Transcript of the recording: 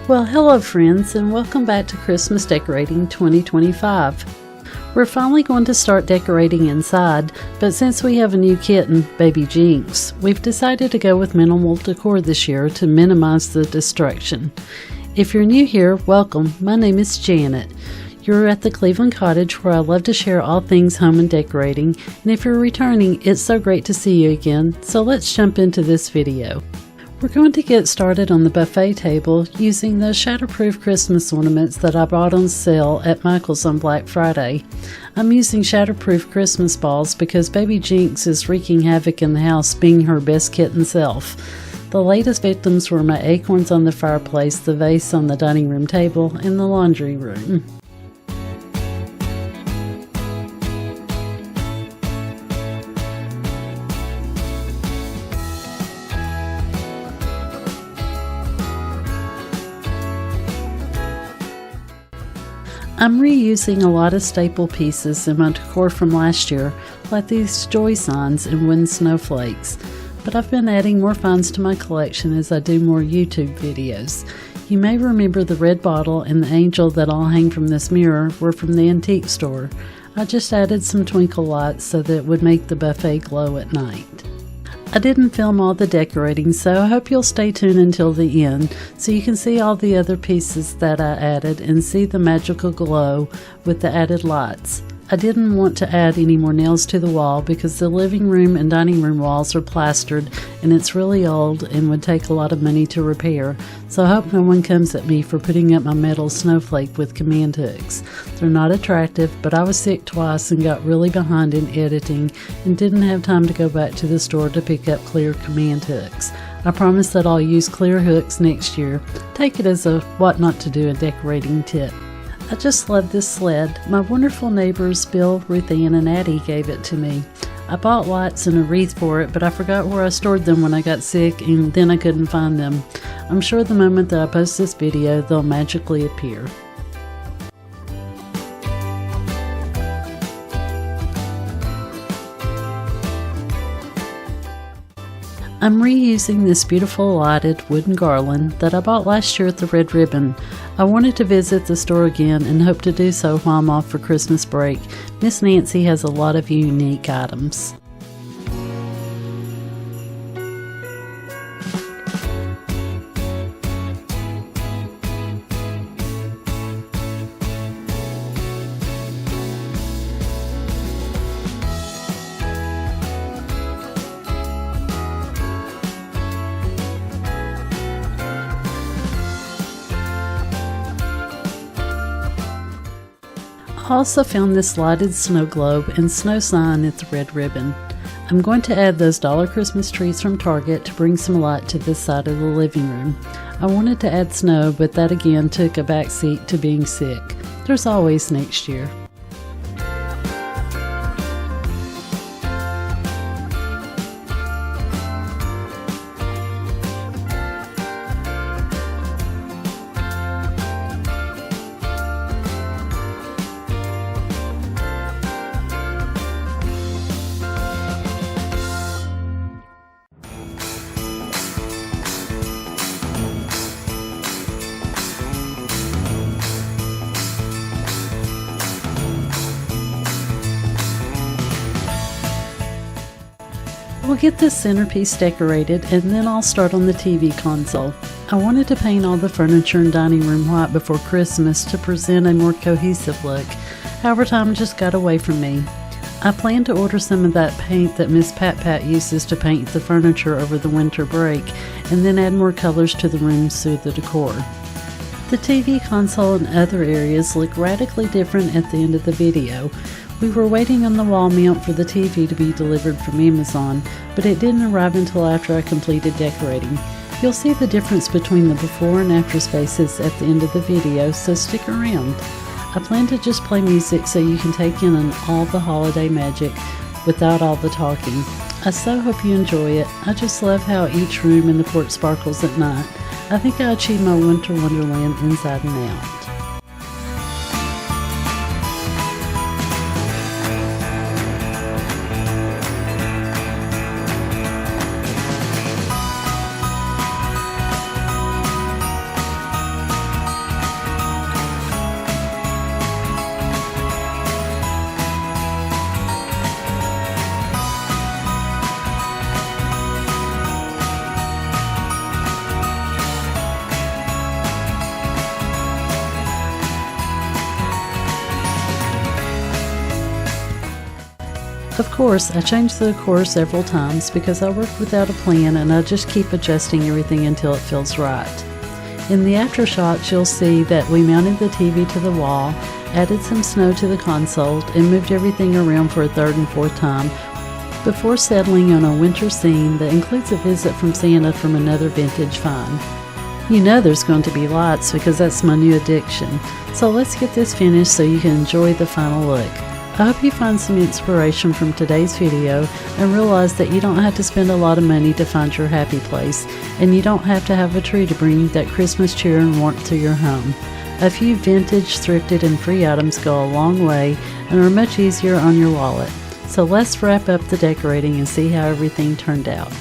Well, hello friends, and welcome back to Christmas Decorating 2025. We're finally going to start decorating inside, but since we have a new kitten, baby Jinx, we've decided to go with minimal decor this year to minimize the destruction. If you're new here, welcome. My name is Janet. You're at the Cleveland Cottage, where I love to share all things home and decorating, and if you're returning, it's so great to see you again, so let's jump into this video. We're going to get started on the buffet table using the Shatterproof Christmas ornaments that I bought on sale at Michael's on Black Friday. I'm using Shatterproof Christmas balls because baby Jinx is wreaking havoc in the house, being her best kitten self. The latest victims were my acorns on the fireplace, the vase on the dining room table, and the laundry room. I'm reusing a lot of staple pieces in my decor from last year, like these joy signs and wooden snowflakes, but I've been adding more finds to my collection as I do more YouTube videos. You may remember the red bottle and the angel that I'll hang from this mirror were from the antique store. I just added some twinkle lights so that it would make the buffet glow at night. I didn't film all the decorating, so I hope you'll stay tuned until the end so you can see all the other pieces that I added and see the magical glow with the added lights. I didn't want to add any more nails to the wall because the living room and dining room walls are plastered and it's really old and would take a lot of money to repair, so I hope no one comes at me for putting up my metal snowflake with command hooks. They're not attractive, but I was sick twice and got really behind in editing and didn't have time to go back to the store to pick up clear command hooks. I promise that I'll use clear hooks next year. Take it as a what not to do a decorating tip. I just love this sled. My wonderful neighbors Bill, Ruth Ann, and Addie gave it to me. I bought lights and a wreath for it, but I forgot where I stored them when I got sick and then I couldn't find them. I'm sure the moment that I post this video, they'll magically appear. I'm reusing this beautiful lighted wooden garland that I bought last year at the Red Ribbon. I wanted to visit the store again and hope to do so while I'm off for Christmas break. Miss Nancy has a lot of unique items. I also found this lighted snow globe and snow sign at the Red Ribbon. I'm going to add those dollar Christmas trees from Target to bring some light to this side of the living room. I wanted to add snow, but that again took a backseat to being sick. There's always next year. We'll get this centerpiece decorated and then I'll start on the TV console. I wanted to paint all the furniture and dining room white before Christmas to present a more cohesive look. However, time just got away from me. I plan to order some of that paint that Miss Pat uses to paint the furniture over the winter break and then add more colors to the rooms through the decor. The TV console and other areas look radically different at the end of the video. We were waiting on the wall mount for the TV to be delivered from Amazon, but it didn't arrive until after I completed decorating. You'll see the difference between the before and after spaces at the end of the video, so stick around. I plan to just play music so you can take in all the holiday magic without all the talking. I so hope you enjoy it. I just love how each room in the porch sparkles at night. I think I achieved my winter wonderland inside and out. Of course, I changed the decor several times because I work without a plan and I just keep adjusting everything until it feels right. In the after shots, you'll see that we mounted the TV to the wall, added some snow to the console, and moved everything around for a third and fourth time before settling on a winter scene that includes a visit from Santa from another vintage find. You know there's going to be lights because that's my new addiction, so let's get this finished so you can enjoy the final look. I hope you find some inspiration from today's video and realize that you don't have to spend a lot of money to find your happy place, and you don't have to have a tree to bring that Christmas cheer and warmth to your home. A few vintage, thrifted, and free items go a long way and are much easier on your wallet. So let's wrap up the decorating and see how everything turned out.